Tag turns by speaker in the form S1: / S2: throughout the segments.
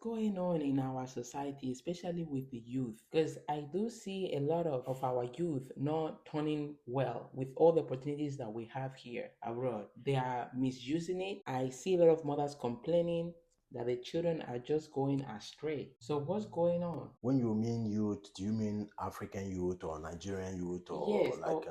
S1: going on in our society, especially with the youth? Because I do see a lot of our youth not turning well with all the opportunities that we have here abroad. They are misusing it. I see a lot of mothers complaining that the children are just going astray. So what's going on?
S2: When you mean youth, do you mean African youth or Nigerian youth or
S1: Yes,
S2: like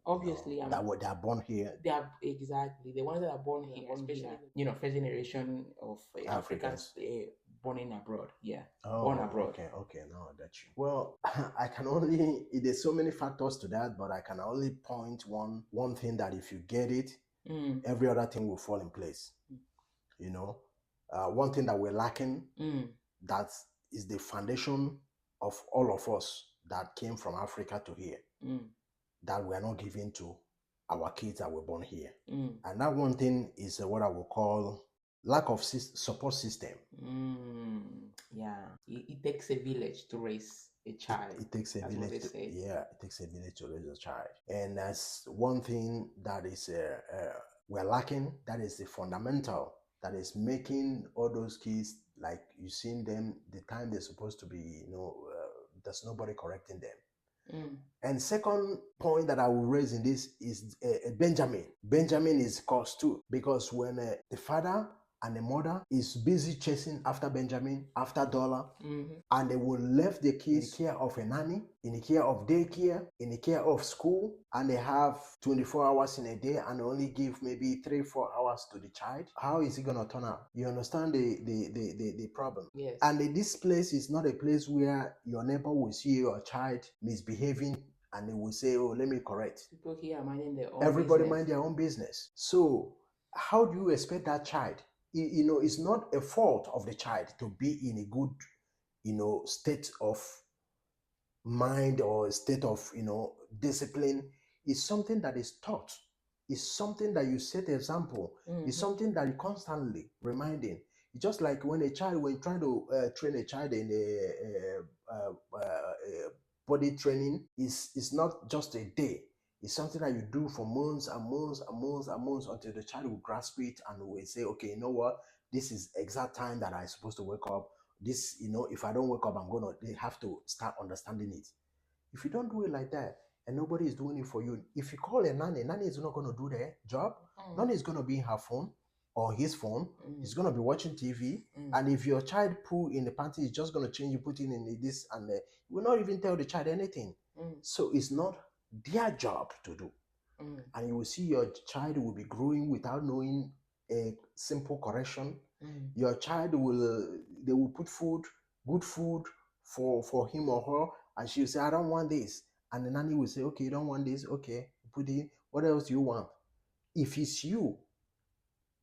S1: obviously,
S2: that they are born here,
S1: they are exactly the ones that are born here, especially first generation of Africans
S2: Africans?
S1: born in abroad. Yeah, born
S2: Oh,
S1: abroad.
S2: okay, now I got you. Well, I can only there's so many factors to that, but I can only point one thing that if you get it,
S1: Mm,
S2: every other thing will fall in place. You know, one thing that we're lacking
S1: mm,
S2: that is the foundation of all of us that came from Africa to here
S1: mm,
S2: that we are not giving to our kids that were born here.
S1: mm,
S2: And that one thing is what I will call lack of support system.
S1: mm. Yeah, it takes a village to raise a child.
S2: It takes a
S1: That's what
S2: village
S1: they
S2: to,
S1: say.
S2: yeah, it takes a village to raise a child. And that's one thing that is we're lacking. That is the fundamental that is making all those kids like you seen them the time they're supposed to be. There's nobody correcting them.
S1: Mm,
S2: And second point that I will raise in this is Benjamin. Benjamin is cause too, because when the father and the mother is busy chasing after Benjamin, after dollar,
S1: mm-hmm.
S2: and they will left the kids in the care of a nanny, in the care of daycare, in the care of school, and they have 24 hours in a day and only give maybe 3-4 hours to the child. How is it gonna turn out? You understand the problem?
S1: Yes.
S2: And this place is not a place where your neighbor will see your child misbehaving and they will say, oh, let me correct.
S1: People here are minding their own
S2: Everybody
S1: business.
S2: mind their own business. So how do you expect that child? It's not a fault of the child to be in a good, state of mind or a state of, discipline. Is something that is taught. It's something that you set example. It's something that you constantly reminding. It's just like when when trying to train a child in body training, is not just a day. It's something that you do for months and months and months and months until the child will grasp it and will say, okay, you know what? This is exact time that I'm supposed to wake up. This, if I don't wake up, they have to start understanding it. If you don't do it like that, and nobody is doing it for you, if you call a nanny is not going to do their job. Nanny is going to be in her phone or his phone. He's going to be watching TV. And if your child poo in the panty, he's just going to change you, put it in this, and you will not even tell the child anything. So it's not their job to do. And you will see your child will be growing without knowing a simple correction. Your child they will put good food for him or her, and she'll say, I don't want this. And the nanny will say, okay, you don't want this, okay, put it. What else do you want? If it's you,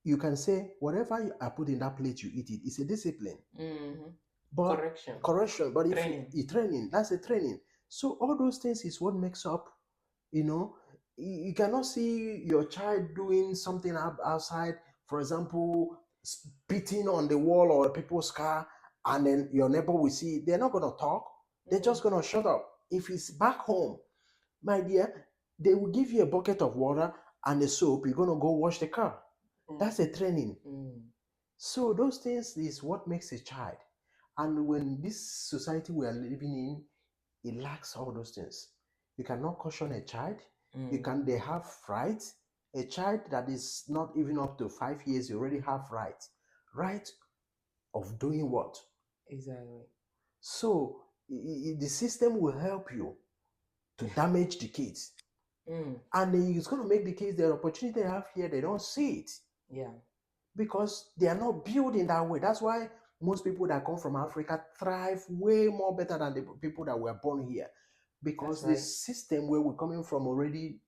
S2: you can say, whatever I put in that plate, you eat it. It's a discipline. But correction. But
S1: Training.
S2: if training, that's a training. So all those things is what makes up, you cannot see your child doing something outside, for example, spitting on the wall or people's car, and then your neighbor will see. They're not going to talk. They're just going to shut up. If it's back home, my dear, they will give you a bucket of water and a soap. You're going to go wash the car. That's a training. So those things is what makes a child. And when this society we are living in, it lacks all those things. You cannot caution a child. They have rights. A child that is not even up to 5 years, you already have rights. Right of doing what?
S1: Exactly.
S2: So the system will help you to damage the kids. And it's going to make the kids, the opportunity they have here, they don't see it.
S1: Yeah.
S2: Because they are not built in that way. That's why most people that come from Africa thrive way more better than the people that were born here. Because the system where we're coming from already,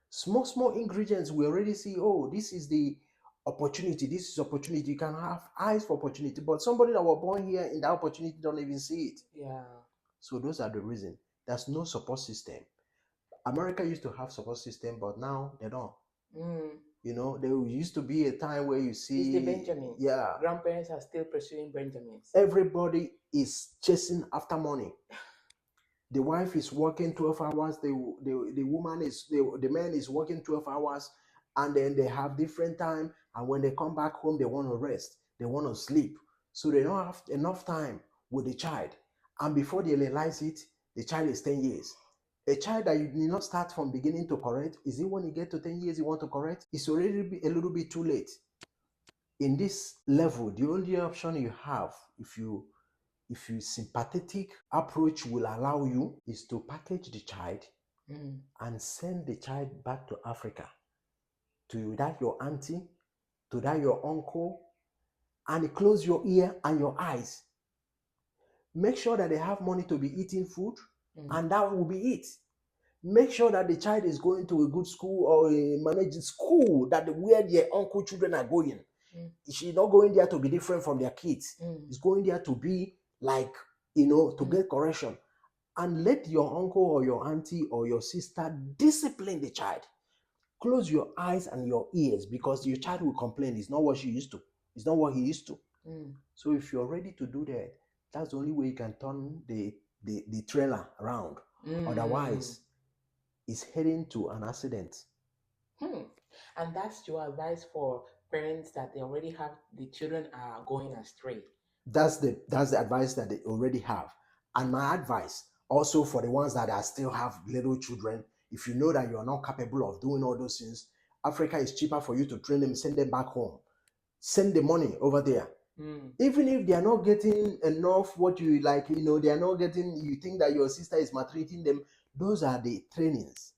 S2: small ingredients, we already see, oh, this is the opportunity. This is opportunity. You can have eyes for opportunity. But somebody that was born here in that opportunity don't even see it.
S1: Yeah.
S2: So those are the reasons. There's no support system. America used to have support system, but now they don't. There used to be a time where you see
S1: it's the Benjamins.
S2: Yeah.
S1: Grandparents are still pursuing Benjamins.
S2: Everybody is chasing after money. The wife is working 12 hours, the woman is the man is working 12 hours, and then they have different time, and when they come back home, they want to rest, they want to sleep. So they don't have enough time with the child. And before they realize it, the child is 10 years. A child that you did not start from beginning to correct, is it when you get to 10 years you want to correct? It's already a little bit too late. In this level, the only option you have, if you sympathetic approach will allow you, is to package the child and send the child back to Africa, to that your auntie, to that your uncle, and close your ear and your eyes. Make sure that they have money to be eating food, and that will be it. Make sure that the child is going to a good school or a managed school that where their uncle children are going. She's not going there to be different from their kids. It's going there to be like, to get correction. And let your uncle or your auntie or your sister discipline the child. Close your eyes and your ears, because your child will complain. It's not what she used to. It's not what he used to. So if you're ready to do that, that's the only way you can turn the trailer around. Otherwise, it's heading to an accident.
S1: And that's your advice for parents that they already have the children are going astray.
S2: That's the advice that they already have. And my advice also for the ones that are still have little children, if you know that you are not capable of doing all those things, Africa is cheaper for you to train them, send them back home. Send the money over there. Even if they are not getting enough what you like, they are not getting, you think that your sister is maltreating them, those are the trainings.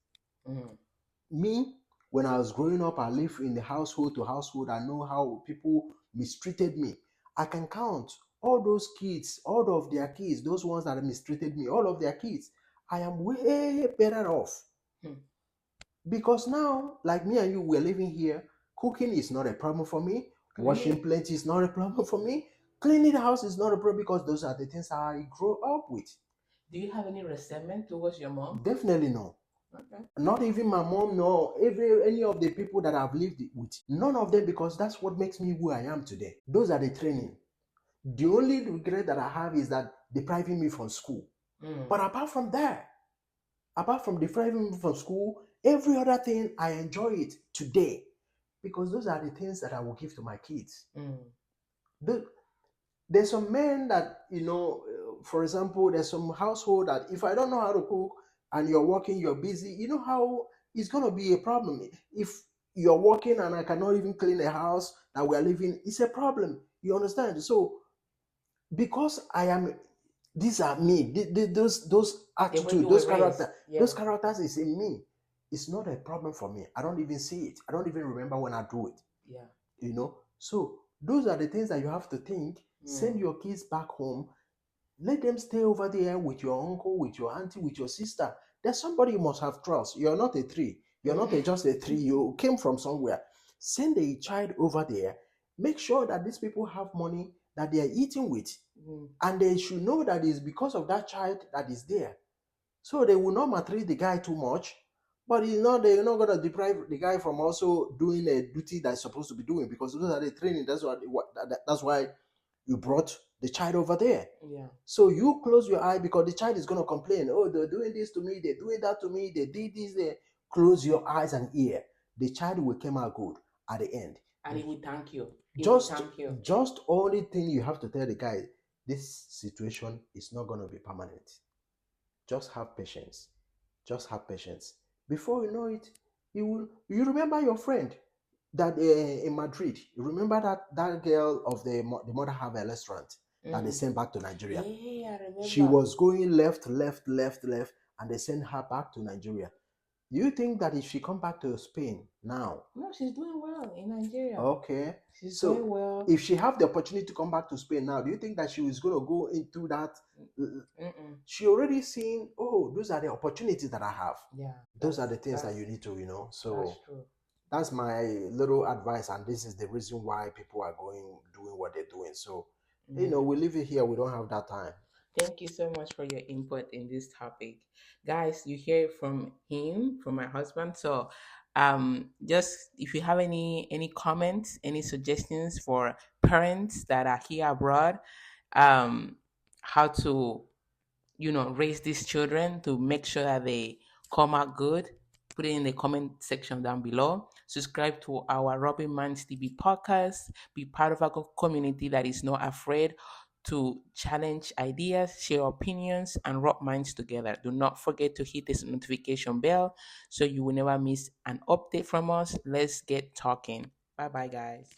S2: Me, when I was growing up, I lived in the household to household. I know how people mistreated me. I can count all those kids, all of their kids, those ones that mistreated me, all of their kids. I am way better off. Because now, like me and you, we're living here. Cooking is not a problem for me. Washing plates is not a problem for me. Cleaning the house is not a problem, because those are the things I grew up with.
S1: Do you have any resentment towards your mom?
S2: Definitely no.
S1: Okay.
S2: Not even my mom, no. Any of the people that I've lived with. None of them, because that's what makes me who I am today. Those are the training. The only regret that I have is that depriving me from school. But apart from that, apart from depriving me from school, every other thing, I enjoy it today. Because those are the things that I will give to my kids. There's some men that, for example, there's some household that if I don't know how to cook and you're working, you're busy, you know how it's going to be a problem. If you're working and I cannot even clean the house that we're living, it's a problem. You understand? So, because I am, these are me, those attitude, those characters, those characters is in me. It's not a problem for me. I don't even see it. I don't even remember when I do it. So those are the things that you have to think. Send your kids back home. Let them stay over there with your uncle, with your auntie, with your sister. There's somebody you must have trust. You're not a tree. You're not just a tree. You came from somewhere. Send a child over there. Make sure that these people have money that they are eating with. And they should know that it's because of that child that is there. So they will not maltreat the guy too much. But they're not going to deprive the guy from also doing a duty that's supposed to be doing, because those are the training. That's why you brought the child over there. So you close your eye, because the child is going to complain. Oh, they're doing this to me. They're doing that to me. They did this. They close your eyes and ear. The child will come out good at the end.
S1: And he will thank you.
S2: Just only thing you have to tell the guy, this situation is not going to be permanent. Just have patience. Just have patience. Before you know it, you remember your friend that in Madrid. You remember that girl of the mother have a restaurant that they sent back to Nigeria.
S1: Yeah, I remember.
S2: She was going left, and they sent her back to Nigeria. Do you think that if she come back to Spain now?
S1: No, she's doing well in Nigeria.
S2: Okay.
S1: She's doing well.
S2: If she have the opportunity to come back to Spain now, do you think that she was going to go into that? She already seen, oh, those are the opportunities that I have.
S1: Yeah.
S2: Those are the things that you need to, So
S1: that's true.
S2: That's my little advice, and this is the reason why people are doing what they're doing. So, we live it here. We don't have that time.
S1: Thank you so much for your input in this topic. Guys, you hear from him, from my husband. So just if you have any comments, any suggestions for parents that are here abroad, how to raise these children to make sure that they come out good, put it in the comment section down below. Subscribe to our Robin Man's TV podcast. Be part of a community that is not afraid to challenge ideas, share opinions, and rub minds together. Do not forget to hit this notification bell so you will never miss an update from us. Let's get talking. Bye bye, guys.